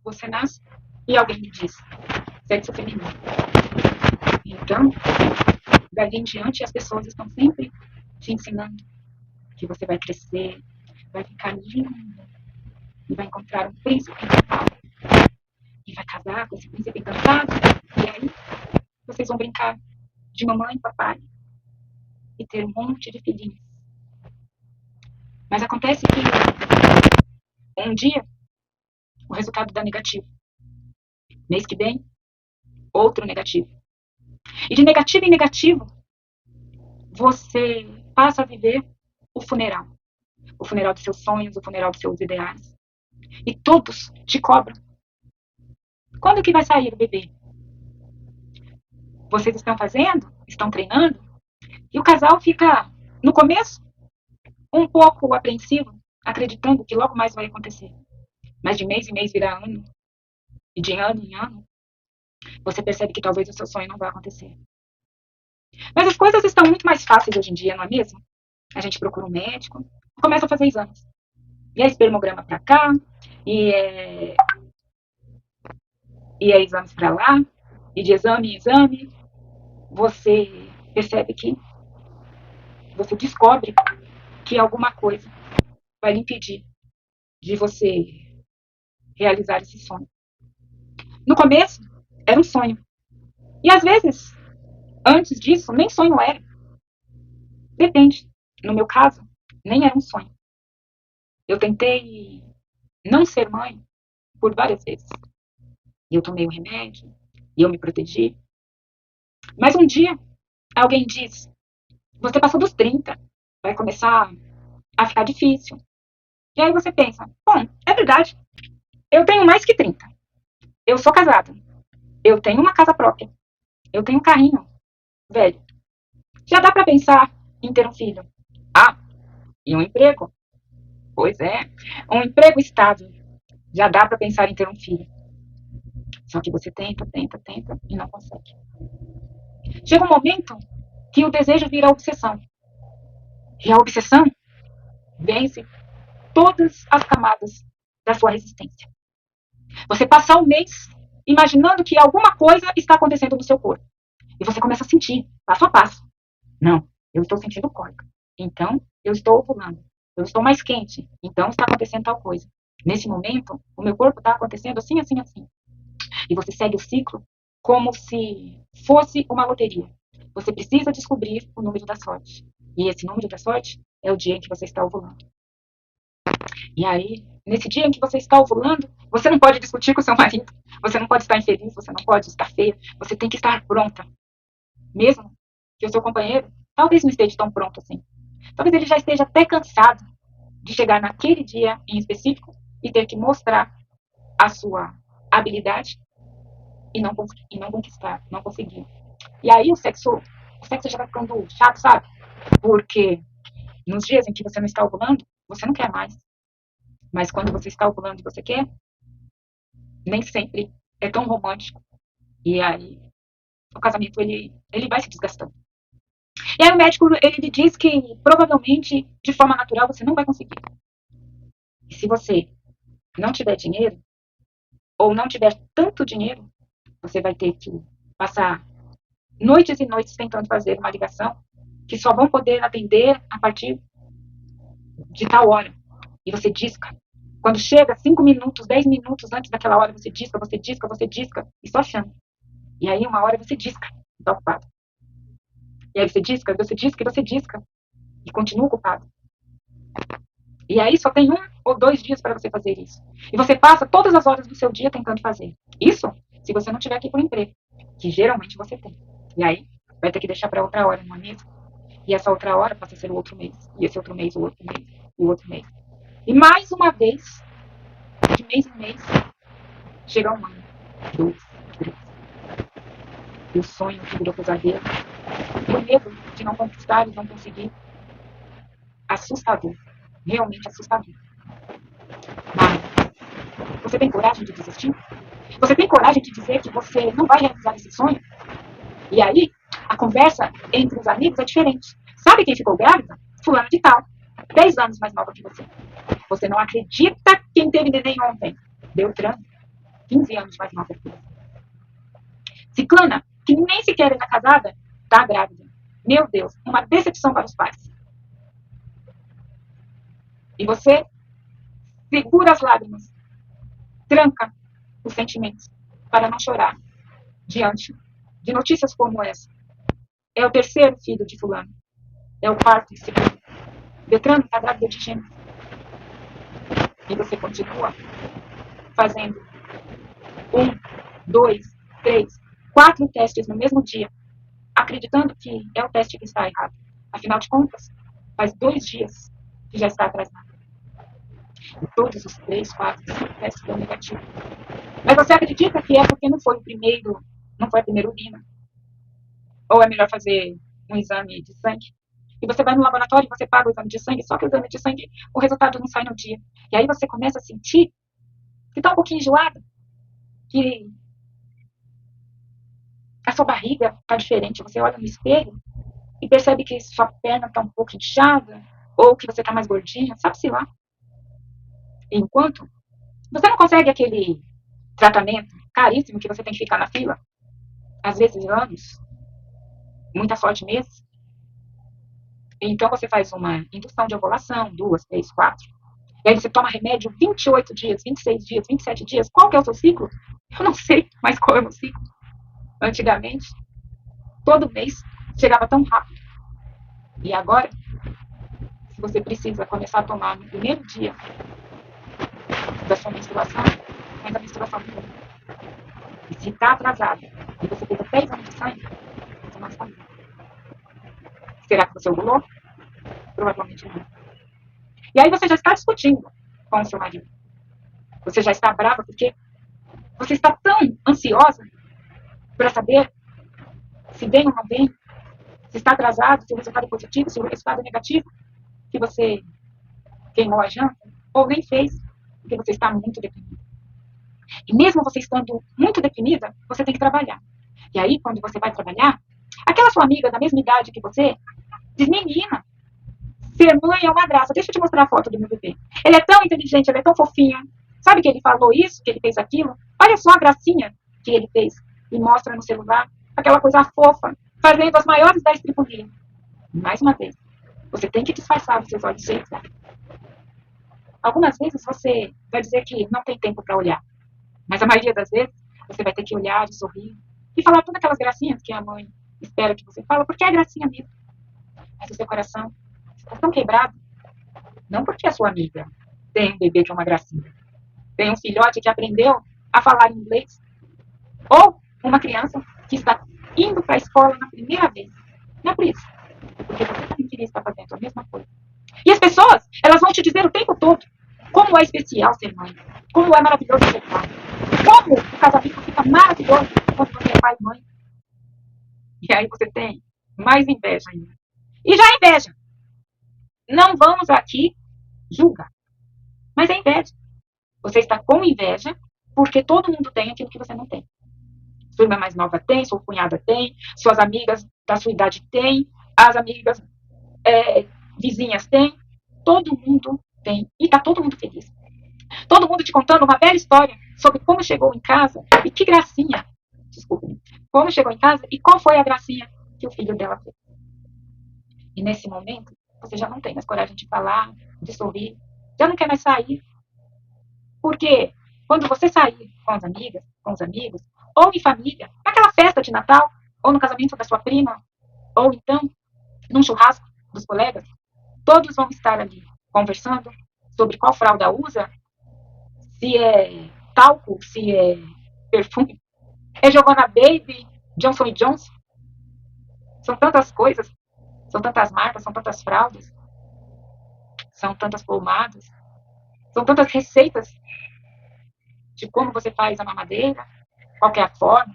Você nasce e alguém lhe diz sexo feminino. Então, dali em diante, as pessoas estão sempre te ensinando que você vai crescer, vai ficar lindo e vai encontrar um príncipe encantado e vai casar com esse príncipe encantado. E aí, vocês vão brincar de mamãe e papai e ter um monte de filhinhos. Mas acontece que um dia o resultado dá negativo. Mês que vem, outro negativo. E de negativo em negativo, você passa a viver o funeral. O funeral dos seus sonhos, o funeral dos seus ideais. E todos te cobram. Quando que vai sair o bebê? Vocês estão fazendo? Estão treinando? E o casal fica, no começo, um pouco apreensivo, acreditando que logo mais vai acontecer. Mas de mês em mês virá ano, e de ano em ano, você percebe que talvez o seu sonho não vai acontecer. Mas as coisas estão muito mais fáceis hoje em dia, não é mesmo? A gente procura um médico e começa a fazer exames. E é espermograma pra cá, e é exames pra lá, e de exame em exame, você percebe que você descobre que alguma coisa vai lhe impedir de você realizar esse sonho. No começo, era um sonho. E às vezes, antes disso, nem sonho era. Depende. No meu caso, nem era um sonho. Eu tentei não ser mãe por várias vezes. E eu tomei o remédio, e eu me protegi. Mas um dia, alguém diz, você passou dos 30, vai começar a ficar difícil. E aí você pensa, bom, é verdade, eu tenho mais que 30. Eu sou casada. Eu tenho uma casa própria. Eu tenho um carrinho velho. Já dá pra pensar em ter um filho. Ah, e um emprego? Pois é, um emprego estável. Já dá pra pensar em ter um filho. Só que você tenta, tenta, tenta e não consegue. Chega um momento que o desejo vira obsessão. E a obsessão vence todas as camadas da sua resistência. Você passa um mês imaginando que alguma coisa está acontecendo no seu corpo. E você começa a sentir, passo a passo. Não, eu estou sentindo cólica. Então, eu estou ovulando. Eu estou mais quente. Então, está acontecendo tal coisa. Nesse momento, o meu corpo está acontecendo assim, assim, assim. E você segue o ciclo como se fosse uma loteria. Você precisa descobrir o número da sorte. E esse número da sorte é o dia em que você está ovulando. E aí, nesse dia em que você está ovulando, você não pode discutir com o seu marido. Você não pode estar infeliz, você não pode estar feia. Você tem que estar pronta. Mesmo que o seu companheiro talvez não esteja tão pronto assim. Talvez ele já esteja até cansado de chegar naquele dia em específico e ter que mostrar a sua habilidade e não conquistar, não conseguir. E aí o sexo já vai ficando chato, sabe? Porque nos dias em que você não está ovulando, você não quer mais. Mas quando você está ovulando e você quer, nem sempre é tão romântico. E aí o casamento ele vai se desgastando. E aí o médico ele diz que provavelmente de forma natural você não vai conseguir. E se você não tiver dinheiro ou não tiver tanto dinheiro, você vai ter que passar noites e noites tentando fazer uma ligação que só vão poder atender a partir de tal hora. E você disca. Quando chega 5 minutos, 10 minutos antes daquela hora, você disca, você disca, você disca e só chama. E aí uma hora você disca, está ocupado. E aí você disca, você disca e você disca e continua ocupado. E aí só tem 1 ou 2 dias para você fazer isso. E você passa todas as horas do seu dia tentando fazer. Isso se você não tiver aqui por emprego, que geralmente você tem. E aí vai ter que deixar para outra hora, não é mesmo? E essa outra hora passa a ser o outro mês. E esse outro mês, o outro mês, o outro mês. E mais uma vez, de mês em mês, chega 1 ano, 2, 3. E o sonho que virou pesadelo. E o medo de não conquistar e não conseguir. Assustador. Realmente assustador. Mas você tem coragem de desistir? Você tem coragem de dizer que você não vai realizar esse sonho? E aí, a conversa entre os amigos é diferente. Sabe quem ficou grávida? Fulano de tal. 10 anos mais nova que você. Você não acredita quem teve neném ontem. Beltrano. 15 anos de mais nova que você. Ciclana, que nem sequer era casada, tá grávida. Meu Deus, uma decepção para os pais. E você segura as lágrimas, tranca os sentimentos para não chorar diante de notícias como essa. É o terceiro filho de fulano. É o quarto de ciclano. Beltrano está grávida de gêmeos. E você continua fazendo 1, 2, 3, 4 testes no mesmo dia, acreditando que é o teste que está errado. Afinal de contas, faz 2 dias que já está atrasado. E todos os 3, 4, 5 testes dão negativo. Mas você acredita que é porque não foi o primeiro, não foi a primeira urina? Ou é melhor fazer um exame de sangue? E você vai no laboratório e você paga o exame de sangue, só que o exame de sangue, o resultado não sai no dia. E aí você começa a sentir que está um pouquinho enjoado, que a sua barriga está diferente. Você olha no espelho e percebe que sua perna está um pouco inchada, ou que você está mais gordinha, sabe-se lá. Enquanto você não consegue aquele tratamento caríssimo que você tem que ficar na fila, às vezes anos, muita sorte meses. Então você faz uma indução de ovulação, 2, 3, 4. E aí você toma remédio 28 dias, 26 dias, 27 dias. Qual que é o seu ciclo? Eu não sei mais qual é o meu ciclo. Antigamente, todo mês chegava tão rápido. E agora, se você precisa começar a tomar no primeiro dia da sua menstruação, mas a menstruação não vem. E se está atrasado e você teve 10 anos de sangue, você não sabe. Será que você ovulou? Provavelmente não. E aí você já está discutindo com o seu marido. Você já está brava porque você está tão ansiosa para saber se vem ou não vem, se está atrasado, se o resultado é positivo, se o resultado é negativo, que você queimou a janta ou nem fez, porque você está muito deprimida. E mesmo você estando muito deprimida, você tem que trabalhar. E aí, quando você vai trabalhar, aquela sua amiga da mesma idade que você diz: menina, ser mãe é uma graça. Deixa eu te mostrar a foto do meu bebê. Ele é tão inteligente, ele é tão fofinho. Sabe que ele falou isso, que ele fez aquilo? Olha só a gracinha que ele fez. E mostra no celular aquela coisa fofa, fazendo as maiores da estripulia. Mais uma vez, você tem que disfarçar os seus olhos cheios. Algumas vezes você vai dizer que não tem tempo para olhar. Mas a maioria das vezes, você vai ter que olhar e sorrir. E falar todas aquelas gracinhas que a mãe espera que você fale, porque é gracinha mesmo. Mas o seu coração está tão quebrado. Não porque a sua amiga tem um bebê que é uma gracinha. Tem um filhote que aprendeu a falar inglês. Ou uma criança que está indo para a escola na primeira vez. Não é por isso. Porque você também queria estar fazendo a mesma coisa. E as pessoas, elas vão te dizer o tempo todo como é especial ser mãe. Como é maravilhoso ser pai. Como o casamento fica maravilhoso quando você é pai e mãe. E aí você tem mais inveja ainda. E já é inveja. Não vamos aqui julgar. Mas é inveja. Você está com inveja porque todo mundo tem aquilo que você não tem. Sua irmã mais nova tem, sua cunhada tem, suas amigas da sua idade têm, as amigas vizinhas têm, todo mundo tem. E está todo mundo feliz. Todo mundo te contando uma bela história sobre como chegou em casa e que gracinha. Desculpe. Como chegou em casa e qual foi a gracinha que o filho dela fez. E nesse momento, você já não tem mais coragem de falar, de sorrir, já não quer mais sair. Porque quando você sair com as amigas, com os amigos, ou em família, naquela festa de Natal, ou no casamento da sua prima, ou então num churrasco dos colegas, todos vão estar ali conversando sobre qual fralda usa, se é talco, se é perfume, é Giovanna Baby, Johnson Johnson. São tantas coisas, são tantas marcas, são tantas fraldas, são tantas pomadas, são tantas receitas de como você faz a mamadeira, qual é a forma.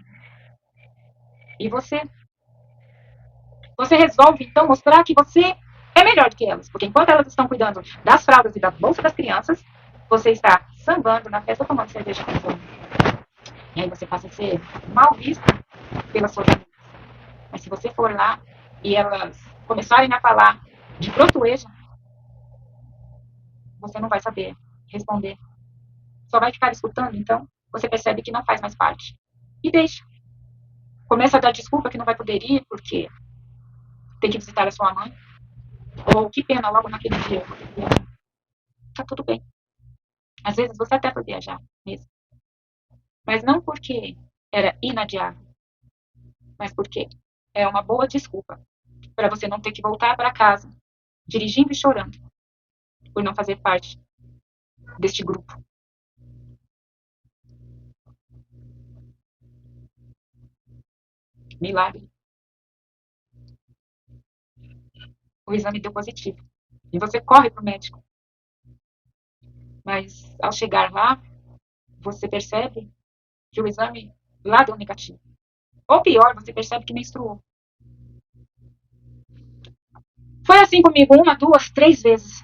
E você resolve, então, mostrar que você é melhor do que elas. Porque enquanto elas estão cuidando das fraldas e da bolsa das crianças, você está sambando na festa tomando cerveja com os homens. E aí você passa a ser mal vista pelas suas amigas. Mas se você for lá e elas começarem a falar de brotueja, você não vai saber responder. Só vai ficar escutando, então. você percebe que não faz mais parte. E deixa. Começa a dar desculpa que não vai poder ir porque tem que visitar a sua mãe. Ou que pena, logo naquele dia. Tá tudo bem. Às vezes você até foi viajar mesmo. Mas não porque era inadiável, mas porque é uma boa desculpa para você não ter que voltar para casa dirigindo e chorando por não fazer parte deste grupo. Milagre. O exame deu positivo. E você corre para o médico. Mas ao chegar lá, você percebe que o exame lá deu negativo. Ou pior, você percebe que menstruou. Foi assim comigo uma, duas, três vezes.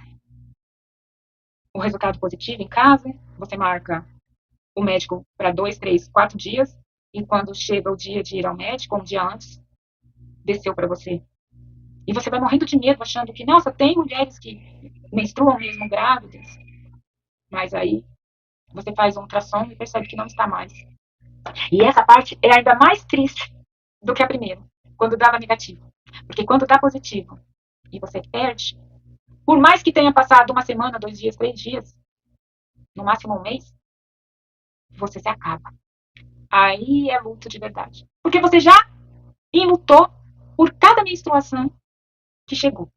O resultado positivo em casa, você marca o médico para 2, 3, 4 dias. E quando chega o dia de ir ao médico, um dia antes, desceu para você. E você vai morrendo de medo, achando que, nossa, tem mulheres que menstruam mesmo grávidas. Mas aí você faz um ultrassom e percebe que não está mais. E essa parte é ainda mais triste do que a primeira, quando dava negativo. Porque quando dá positivo e você perde, por mais que tenha passado uma semana, 2 dias, 3 dias, no máximo um mês, você se acaba. Aí é luto de verdade. Porque você já enlutou por cada menstruação que chegou.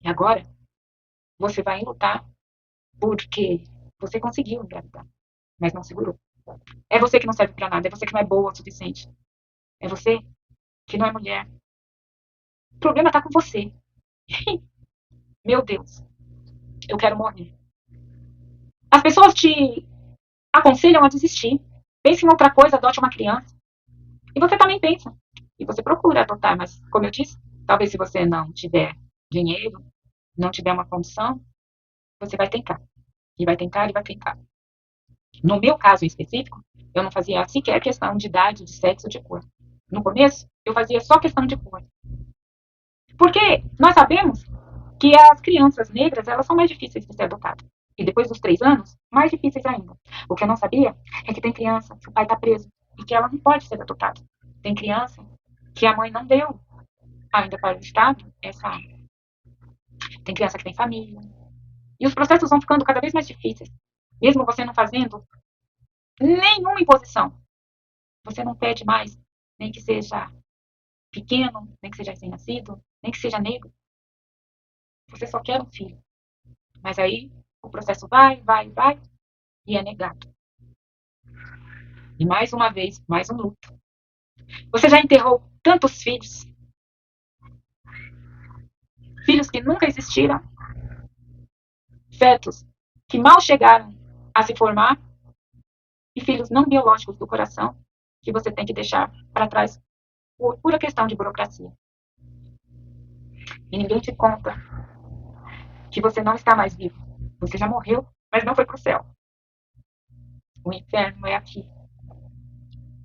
E agora você vai enlutar porque você conseguiu engravidar, mas não segurou. É você que não serve pra nada, é você que não é boa o suficiente. É você que não é mulher. O problema tá com você. Meu Deus, eu quero morrer. As pessoas te aconselham a desistir. Pense em outra coisa, adote uma criança. E você também pensa. E você procura adotar, mas, como eu disse, talvez se você não tiver dinheiro, não tiver uma condição, você vai tentar. E vai tentar e vai tentar. No meu caso em específico, eu não fazia sequer questão de idade, de sexo, de cor. No começo, eu fazia só questão de cor. Porque nós sabemos que as crianças negras, elas são mais difíceis de ser adotadas. E depois dos 3 anos, mais difíceis ainda. O que eu não sabia é que tem criança que o pai está preso e que ela não pode ser adotada. Tem criança que a mãe não deu ainda para o Estado essa. Tem criança que tem família. E os processos vão ficando cada vez mais difíceis. Mesmo você não fazendo nenhuma imposição. Você não pede mais, nem que seja pequeno, nem que seja recém-nascido, nem que seja negro. Você só quer um filho. Mas aí o processo vai, vai, vai e é negado. E mais uma vez, mais um luto. Você já enterrou tantos filhos, filhos que nunca existiram, fetos que mal chegaram a se formar, e filhos não biológicos do coração que você tem que deixar para trás por pura questão de burocracia. E ninguém te conta que você não está mais vivo. Você já morreu, mas não foi para o céu. O inferno é aqui.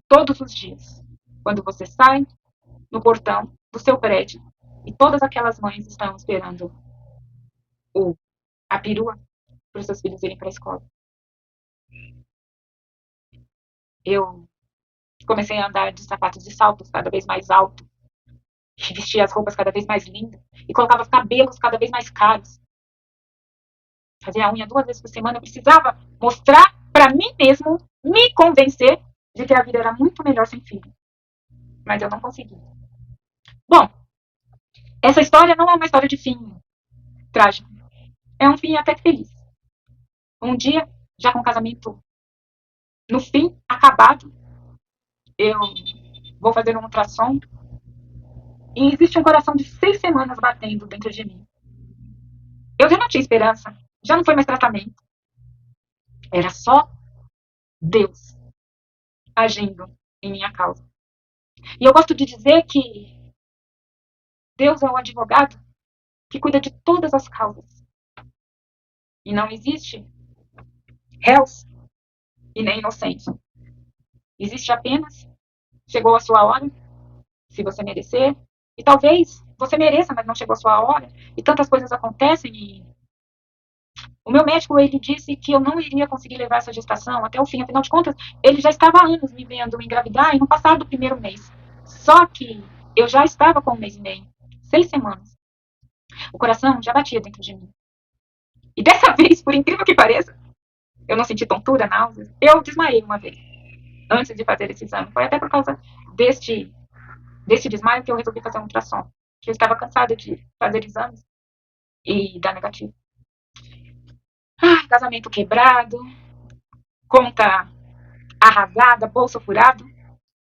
Todos os dias. Quando você sai no portão do seu prédio e todas aquelas mães estão esperando o, a perua para os seus filhos irem para a escola. Eu comecei a andar de sapatos de saltos cada vez mais alto, vestia as roupas cada vez mais lindas e colocava os cabelos cada vez mais caros. Fazia a unha 2 vezes por semana. Eu precisava mostrar para mim mesmo, me convencer de que a vida era muito melhor sem filho. Mas eu não consegui. Bom, essa história não é uma história de fim trágico. É um fim até feliz. Um dia, já com o casamento no fim, acabado, eu vou fazer um ultrassom e existe um coração de 6 semanas batendo dentro de mim. Eu já não tinha esperança, já não foi mais tratamento. Era só Deus agindo em minha causa. E eu gosto de dizer que Deus é o advogado que cuida de todas as causas. E não existe réus e nem inocentes. Existe apenas, chegou a sua hora, se você merecer. E talvez você mereça, mas não chegou a sua hora. E tantas coisas acontecem e O meu médico, ele disse que eu não iria conseguir levar essa gestação até o fim. Afinal de contas, ele já estava há anos me vendo engravidar e não passar do primeiro mês. Só que eu já estava com 1 mês e meio, 6 semanas. O coração já batia dentro de mim. E dessa vez, por incrível que pareça, eu não senti tontura, náuseas. Eu desmaiei uma vez, antes de fazer esse exame. Foi até por causa deste desmaio que eu resolvi fazer um ultrassom. Que eu estava cansada de fazer exames e dar negativo. Casamento quebrado, conta arrasada, bolso furado.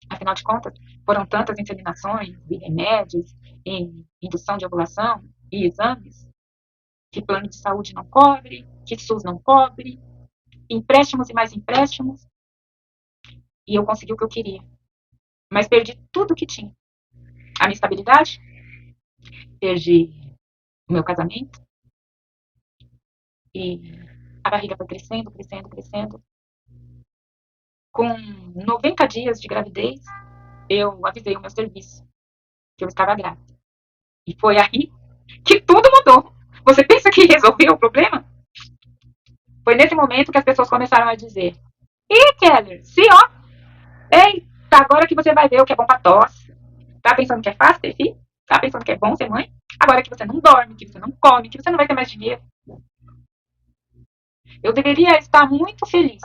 Afinal de contas, foram tantas inseminações e remédios, e indução de ovulação e exames, que plano de saúde não cobre, que SUS não cobre, empréstimos e mais empréstimos. E eu consegui o que eu queria. Mas perdi tudo o que tinha. A minha estabilidade, perdi o meu casamento, e a barriga foi crescendo, crescendo, crescendo. Com 90 dias de gravidez, eu avisei o meu serviço que eu estava grávida. E foi aí que tudo mudou. Você pensa que resolveu o problema? Foi nesse momento que as pessoas começaram a dizer: Ih, Keller, se ó, eita, agora que você vai ver o que é bom pra tosse. Tá pensando que é fácil ter filho? Tá pensando que é bom ser mãe? Agora que você não dorme, que você não come, que você não vai ter mais dinheiro. Eu deveria estar muito feliz.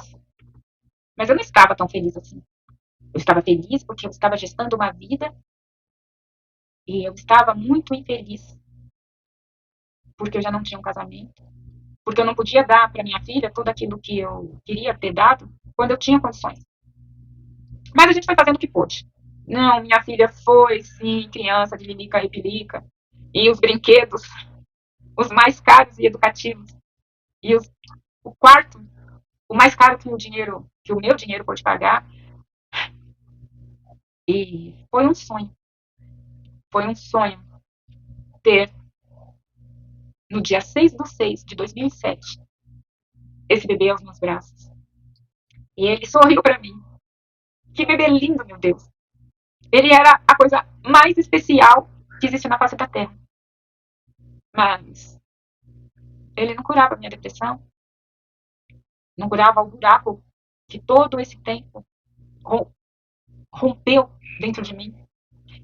Mas eu não estava tão feliz assim. Eu estava feliz porque eu estava gestando uma vida. E eu estava muito infeliz porque eu já não tinha um casamento. Porque eu não podia dar para minha filha tudo aquilo que eu queria ter dado quando eu tinha condições. Mas a gente foi fazendo o que pôde. Não, minha filha foi, sim, criança de lilica e pelica. E os brinquedos, os mais caros e educativos. E o quarto, o mais caro que o meu dinheiro pôde pagar. E foi um sonho. Foi um sonho ter, no dia 6/6/2007, esse bebê aos meus braços. E ele sorriu para mim. Que bebê lindo, meu Deus. Ele era a coisa mais especial que existe na face da Terra. Mas ele não curava a minha depressão, não curava o buraco que todo esse tempo rompeu dentro de mim.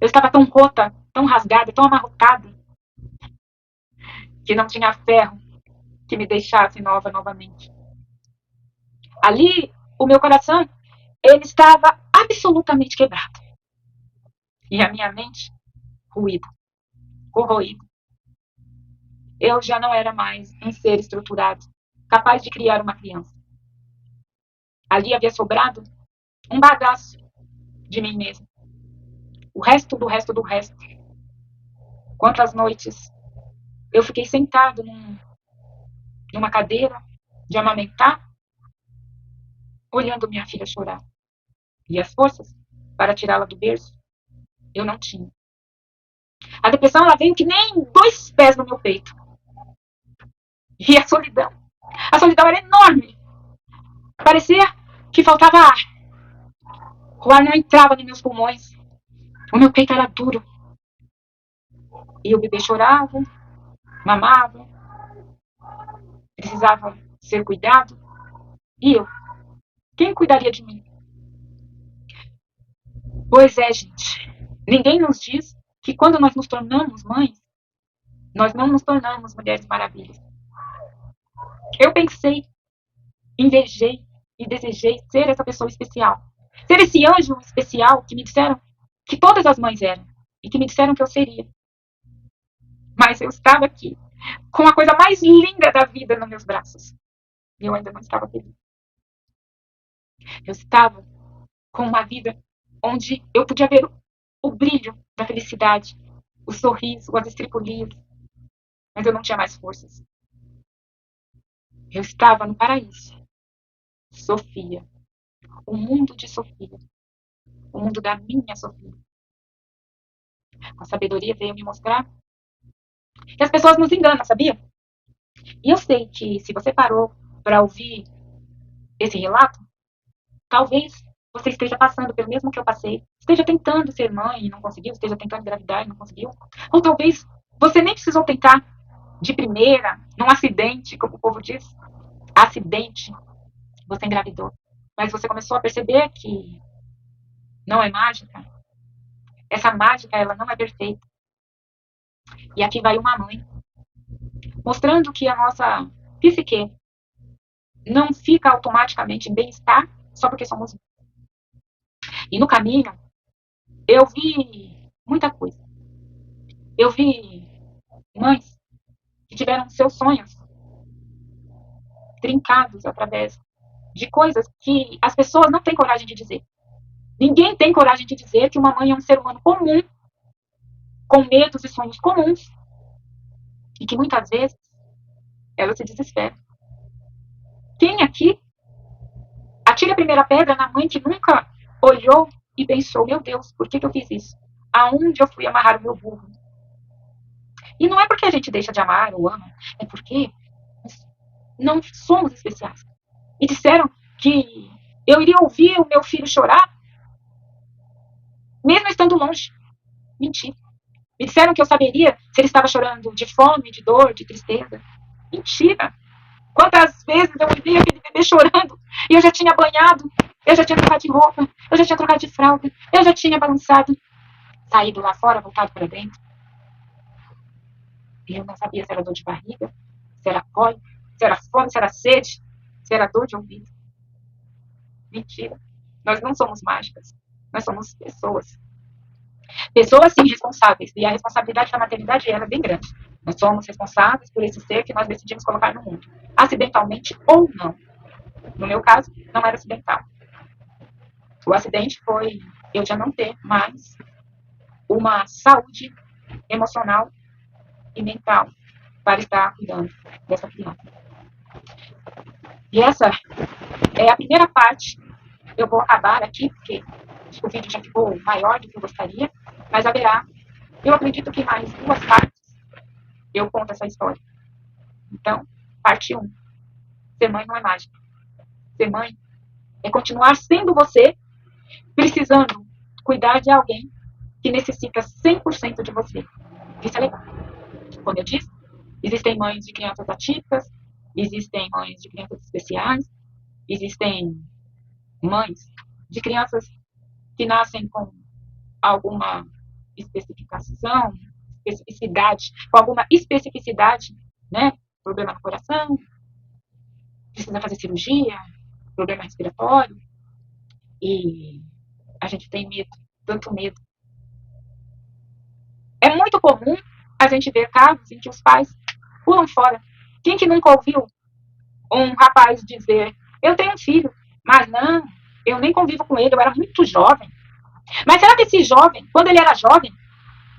Eu estava tão rota, tão rasgada, tão amarrotada, que não tinha ferro que me deixasse nova novamente. Ali, o meu coração, ele estava absolutamente quebrado. E a minha mente, ruída, corroída. Eu já não era mais um ser estruturado, capaz de criar uma criança. Ali havia sobrado um bagaço de mim mesmo. O resto do resto do resto. Quantas noites eu fiquei sentado numa cadeira de amamentar, olhando minha filha chorar. E as forças para tirá-la do berço eu não tinha. A depressão, ela veio que nem 2 pés no meu peito. E a solidão era enorme. Parecia que faltava ar. O ar não entrava nos meus pulmões. O meu peito era duro. E o bebê chorava, mamava, precisava ser cuidado. E eu? Quem cuidaria de mim? Pois é, gente. Ninguém nos diz que quando nós nos tornamos mães, nós não nos tornamos mulheres maravilhas. Eu pensei, invejei e desejei ser essa pessoa especial. Ser esse anjo especial que me disseram que todas as mães eram. E que me disseram que eu seria. Mas eu estava aqui, com a coisa mais linda da vida nos meus braços. E eu ainda não estava feliz. Eu estava com uma vida onde eu podia ver o brilho da felicidade, o sorriso, as estripulias. Mas eu não tinha mais forças. Eu estava no paraíso. Sofia. O mundo de Sofia. O mundo da minha Sofia. A sabedoria veio me mostrar que as pessoas nos enganam, sabia? E eu sei que se você parou para ouvir esse relato, talvez você esteja passando pelo mesmo que eu passei, esteja tentando ser mãe e não conseguiu, esteja tentando engravidar e não conseguiu. Ou talvez você nem precisou tentar, de primeira, num acidente, como o povo diz, acidente, você engravidou. Mas você começou a perceber que não é mágica. Essa mágica, ela não é perfeita. E aqui vai uma mãe, mostrando que a nossa psique não fica automaticamente em bem-estar só porque somos. E no caminho, eu vi muita coisa. Eu vi mães que tiveram seus sonhos trincados através de coisas que as pessoas não têm coragem de dizer. Ninguém tem coragem de dizer que uma mãe é um ser humano comum, com medos e sonhos comuns, e que muitas vezes ela se desespera. Quem aqui atira a primeira pedra na mãe que nunca olhou e pensou, meu Deus, por que eu fiz isso? Aonde eu fui amarrar o meu burro? E não é porque a gente deixa de amar ou ama, é porque não somos especiais. Me disseram que eu iria ouvir o meu filho chorar, mesmo estando longe. Mentira. Me disseram que eu saberia se ele estava chorando de fome, de dor, de tristeza. Mentira. Quantas vezes eu vi aquele bebê chorando e eu já tinha banhado, eu já tinha trocado de roupa, eu já tinha trocado de fralda, eu já tinha balançado, saído lá fora, voltado para dentro. E eu não sabia se era dor de barriga, se era cólica, se era fome, se era sede, se era dor de ouvido. Mentira. Nós não somos mágicas. Nós somos pessoas. Pessoas, sim, responsáveis. E a responsabilidade da maternidade é bem grande. Nós somos responsáveis por esse ser que nós decidimos colocar no mundo. Acidentalmente ou não. No meu caso, não era acidental. O acidente foi eu já não ter mais uma saúde emocional e mental para estar cuidando dessa criança. E essa é a primeira parte. Eu vou acabar aqui, porque o vídeo já ficou maior do que eu gostaria, mas haverá, eu acredito que mais 2 partes eu conto essa história. Então, parte 1. Ser mãe não é mágica. Ser mãe é continuar sendo você, precisando cuidar de alguém que necessita 100% de você. Isso é legal. Como eu disse, existem mães de crianças atípicas, existem mães de crianças especiais, existem mães de crianças que nascem com alguma especificação, especificidade, com alguma especificidade, né? Problema no coração, precisa fazer cirurgia, problema respiratório, e a gente tem medo, tanto medo. É muito comum a gente ver casos em que os pais pulam fora. Quem que nunca ouviu um rapaz dizer, eu tenho um filho, mas não, eu nem convivo com ele, eu era muito jovem. Mas será que esse jovem, quando ele era jovem,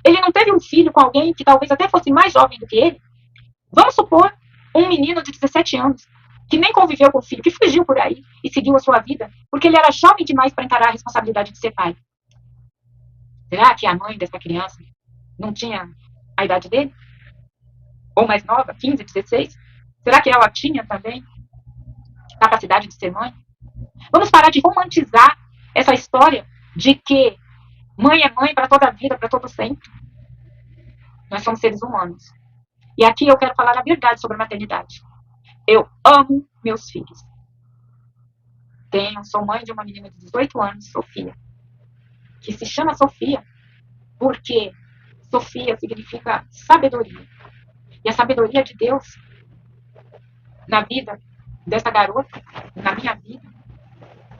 ele não teve um filho com alguém que talvez até fosse mais jovem do que ele? Vamos supor um menino de 17 anos, que nem conviveu com o filho, que fugiu por aí e seguiu a sua vida, porque ele era jovem demais para encarar a responsabilidade de ser pai. Será que a mãe dessa criança não tinha a idade dele? Ou mais nova, 15, 16? Será que ela tinha também capacidade de ser mãe? Vamos parar de romantizar essa história de que mãe é mãe para toda a vida, para todo sempre. Nós somos seres humanos. E aqui eu quero falar a verdade sobre a maternidade. Eu amo meus filhos. Sou mãe de uma menina de 18 anos, Sofia, que se chama Sofia porque Sofia significa sabedoria. E a sabedoria de Deus na vida dessa garota, na minha vida,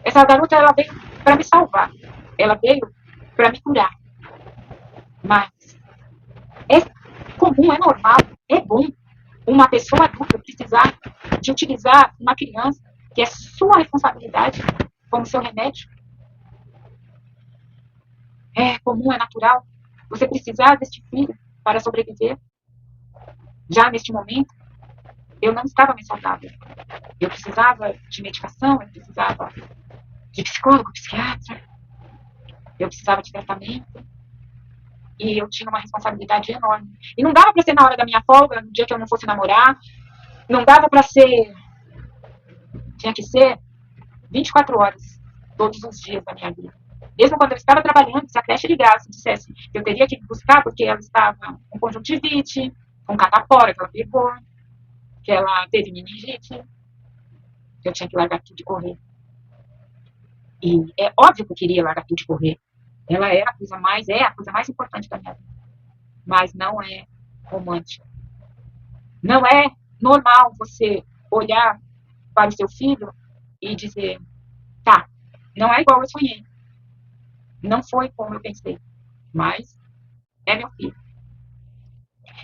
essa garota ela veio para me salvar. Ela veio para me curar. Mas é comum, é normal, é bom uma pessoa adulta precisar de utilizar uma criança que é sua responsabilidade como seu remédio. É comum, é natural você precisar deste filho para sobreviver. Já neste momento, eu não estava mais saudável. Eu precisava de medicação, eu precisava de psicólogo, psiquiatra, eu precisava de tratamento. E eu tinha uma responsabilidade enorme. E não dava para ser na hora da minha folga, no dia que eu não fosse namorar. Não dava para ser. Tinha que ser 24 horas, todos os dias da minha vida. Mesmo quando eu estava trabalhando, se a creche ligasse e dissesse que eu teria que buscar porque ela estava com conjuntivite, com catapora, que ela pegou, que ela teve meningite, que eu tinha que largar tudo de correr. E é óbvio que eu queria largar tudo de correr. Ela era a coisa mais importante da minha vida. Mas não é romântica. Não é normal você olhar para o seu filho e dizer, tá, não é igual eu sonhei. Não foi como eu pensei, mas é meu filho.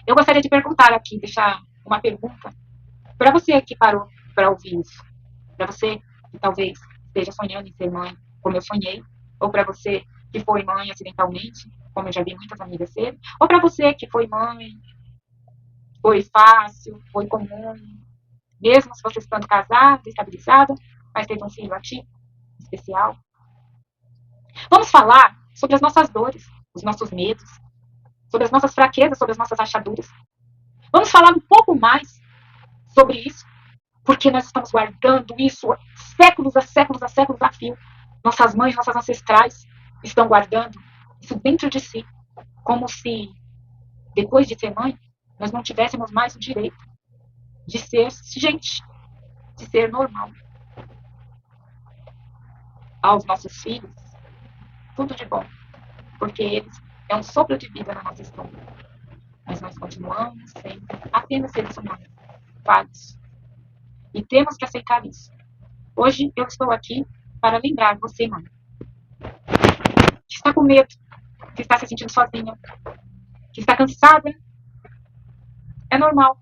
Eu gostaria de perguntar aqui, deixar uma pergunta para você que parou para ouvir isso. Para você que talvez esteja sonhando em ser mãe, como eu sonhei, ou para você que foi mãe acidentalmente, como eu já vi muitas amigas serem, ou para você que foi mãe, foi fácil, foi comum, mesmo se você estando casada, estabilizada, mas teve um filho ativo, especial. Vamos falar sobre as nossas dores, os nossos medos, sobre as nossas fraquezas, sobre as nossas achaduras. Vamos falar um pouco mais sobre isso, porque nós estamos guardando isso séculos a séculos a séculos a fio. Nossas mães, nossas ancestrais estão guardando isso dentro de si, como se, depois de ser mãe, nós não tivéssemos mais o direito de ser gente, de ser normal. Aos nossos filhos, tudo de bom, porque eles é um sopro de vida na nossa história. Mas nós continuamos sendo apenas seres humanos, falhos. E temos que aceitar isso. Hoje eu estou aqui para lembrar você, mãe, que está com medo, que está se sentindo sozinha, que está cansada. É normal,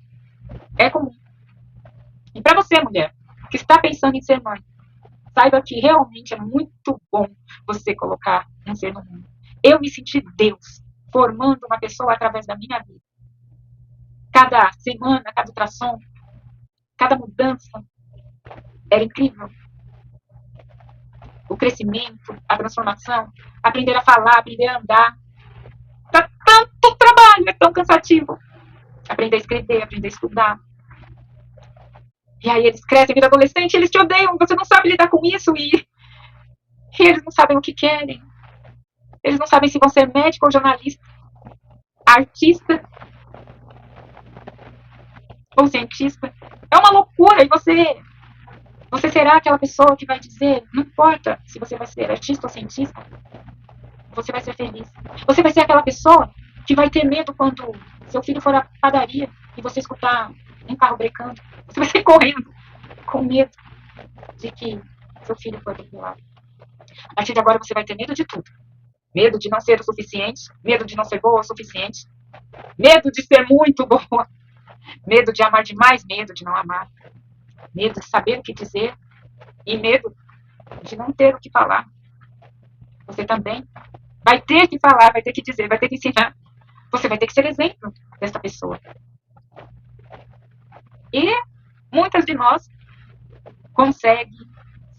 é comum. E para você, mulher, que está pensando em ser mãe, saiba que realmente é muito bom você colocar um ser no mundo. Eu me senti Deus formando uma pessoa através da minha vida. Cada semana, cada ultrassom, cada mudança era incrível. O crescimento, a transformação, aprender a falar, aprender a andar. Tá tanto trabalho, é tão cansativo. Aprender a escrever, aprender a estudar. E aí eles crescem, viram adolescente, eles te odeiam, você não sabe lidar com isso e eles não sabem o que querem. Eles não sabem se vão ser médico ou jornalista, artista ou cientista. É uma loucura e você será aquela pessoa que vai dizer, não importa se você vai ser artista ou cientista, você vai ser feliz. Você vai ser aquela pessoa que vai ter medo quando seu filho for à padaria e você escutar um carro brecando. Você vai sair correndo com medo de que seu filho foi atropelado. A partir de agora você vai ter medo de tudo. Medo de não ser o suficiente, medo de não ser boa o suficiente, medo de ser muito boa, medo de amar demais, medo de não amar, medo de saber o que dizer e medo de não ter o que falar. Você também vai ter que falar, vai ter que dizer, vai ter que ensinar. Você vai ter que ser exemplo dessa pessoa. E muitas de nós conseguem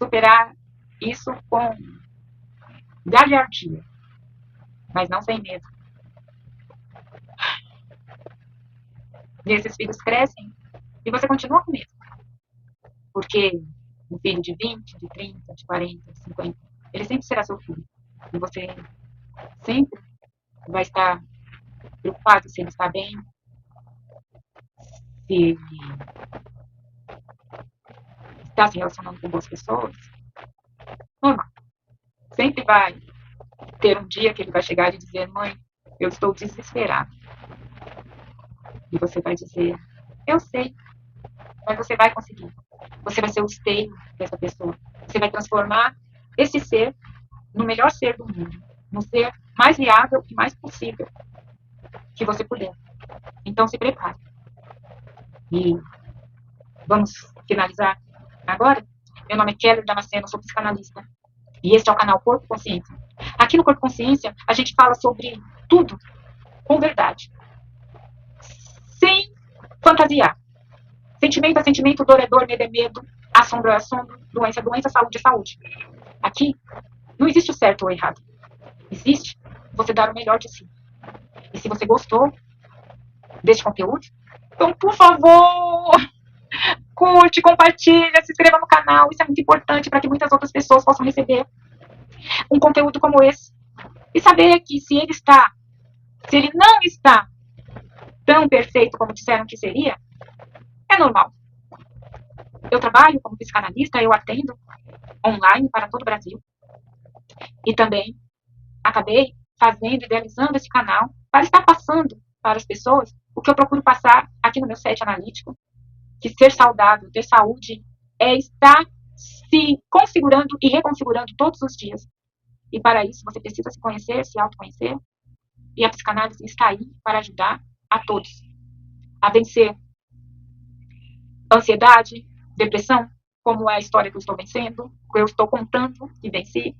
superar isso com galhardia, mas não sem medo. E esses filhos crescem e você continua com medo. Porque um filho de 20, de 30, de 40, de 50, ele sempre será seu filho. E você sempre vai estar preocupado se ele está bem, se ele está se relacionando com boas pessoas. Normal. Sempre vai ter um dia que ele vai chegar e dizer, mãe, eu estou desesperado. E você vai dizer, eu sei, mas você vai conseguir. Você vai ser o esteio dessa pessoa. Você vai transformar esse ser no melhor ser do mundo. No ser mais viável e mais possível que você puder. Então se prepare. E vamos finalizar agora? Meu nome é Kelly Damasceno, sou psicanalista. E este é o canal Corpo Consciência. Aqui no Corpo Consciência, a gente fala sobre tudo com verdade. Sem fantasiar. Sentimento é sentimento, dor é dor, medo é medo, assombro é assombro, doença é doença, saúde é saúde. Aqui não existe o certo ou o errado. Existe você dar o melhor de si. E se você gostou deste conteúdo, então, por favor, curte, compartilha, se inscreva no canal. Isso é muito importante para que muitas outras pessoas possam receber um conteúdo como esse. E saber que se ele não está tão perfeito como disseram que seria, é normal. Eu trabalho como psicanalista, eu atendo online para todo o Brasil. E também acabei fazendo, idealizando esse canal para estar passando para as pessoas o que eu procuro passar aqui no meu set analítico, que ser saudável, ter saúde, é estar se configurando e reconfigurando todos os dias. E para isso você precisa se conhecer, se autoconhecer, e a psicanálise está aí para ajudar a todos a vencer ansiedade, depressão, como é a história que eu estou vencendo, que eu estou contando que venci,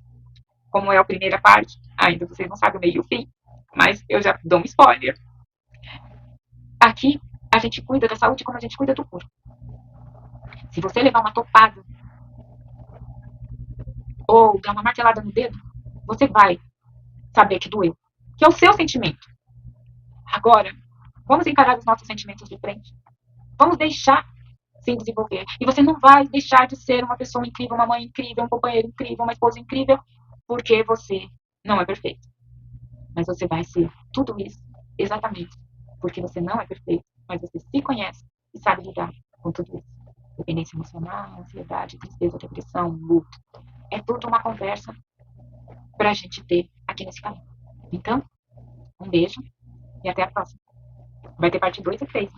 como é a primeira parte, ainda vocês não sabem o meio e o fim, mas eu já dou um spoiler. Aqui, a gente cuida da saúde como a gente cuida do corpo. Se você levar uma topada ou dar uma martelada no dedo, você vai saber que doeu, que é o seu sentimento. Agora, vamos encarar os nossos sentimentos de frente. Vamos deixar se desenvolver. E você não vai deixar de ser uma pessoa incrível, uma mãe incrível, um companheiro incrível, uma esposa incrível, porque você não é perfeito. Mas você vai ser tudo isso exatamente porque você não é perfeito, mas você se conhece e sabe lidar com tudo isso. Dependência emocional, ansiedade, tristeza, depressão, luto. É tudo uma conversa para a gente ter aqui nesse canal. Então, um beijo e até a próxima. Vai ter parte 2 e 3.